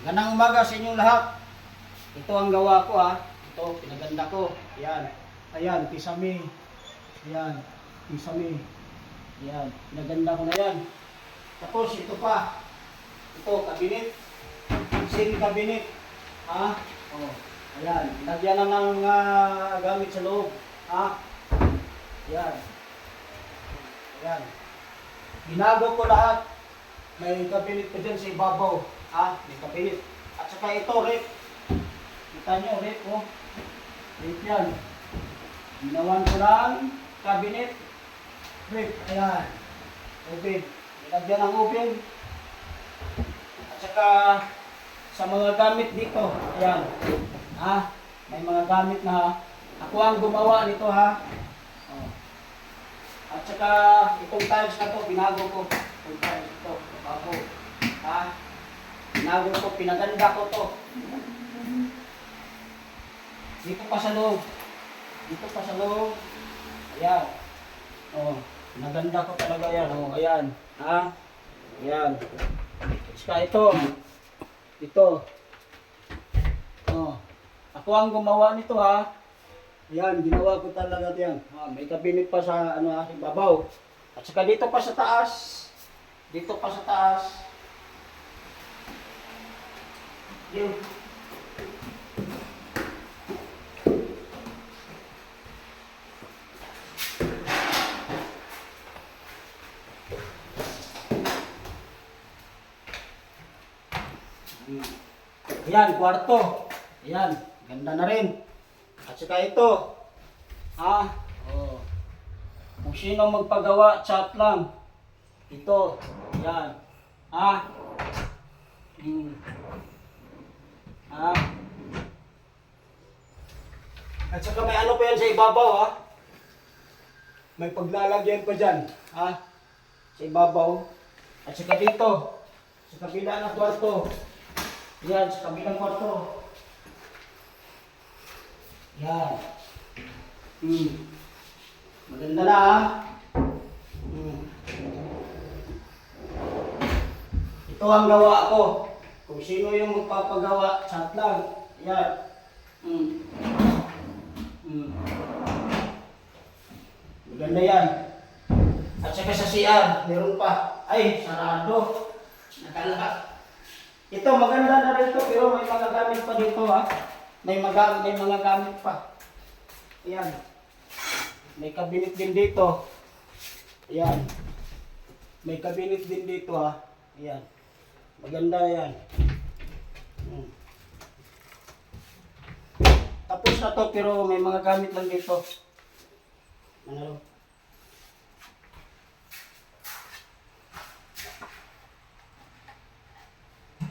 Ganang umaga sa inyong lahat. Ito ang gawa ko ha. Ito, pinaganda ko. Ayan. Ayan, kisame. Ayan, kisame. Ayan, pinaganda ko na yan. Tapos ito pa. Ito, kabinet. Sin kabinet. Ha? Oh. Ayan, lagyan na ng gamit sa loob. Ha? Ayan. Ayan. Binago ko lahat. May kabinet ko dyan sa ibabaw. Ha? May kabinet. At saka ito, rep. Kita nyo, rep, oh. Rep yan. Ginawan ko ng kabinet. Rep, ayan. Open. Nilagyan ng open. At saka sa mga gamit dito, ayan. Ha? May mga gamit na ako ang gumawa nito, ha? Oh. At saka itong tiles na to, binago ko. Itong tiles ito, bago. Ha? Binago ko, pinaganda ko to. Dito pa sa loob. Dito pa sa loob. Ayan. Oh, pinaganda ko talaga yan. Oh, ayan. Ha? Ayan. At saka ito. Ito. Oh. Ako ang gumawa nito, ha. Ayan, ginawa ko talaga yan. May kabinet pa sa ibabaw. At saka dito pa sa taas. Dito pa sa taas. Yun. Ayan, kwarto. Ayan, ganda na rin. At saka ito. Ha? Oh. Kung sino magpagawa, chat lang. Ito. Ayan. Ha? Ha? At saka may ano pa yan sa ibabaw, ha? May paglalagyan pa dyan. Ha? Sa ibabaw. At saka dito. Sa kabila ng kwarto. Yan, sa kabilang kwarto. Yan. Maganda na, ha? Ito ang gawa ko. Kung sino yung magpapagawa, chat lang. Yan. Maganda yan. At saka sa CR, meron pa. Ay, sarado. Nakalahat. Ito, maganda na rin ito, pero may mga gamit pa dito, ha. May mga gamit pa. Ayan. May kabinet din dito. Ayan. May kabinet din dito, ha. Ayan. Maganda yan. Tapos na to, pero may mga gamit lang dito. Ano?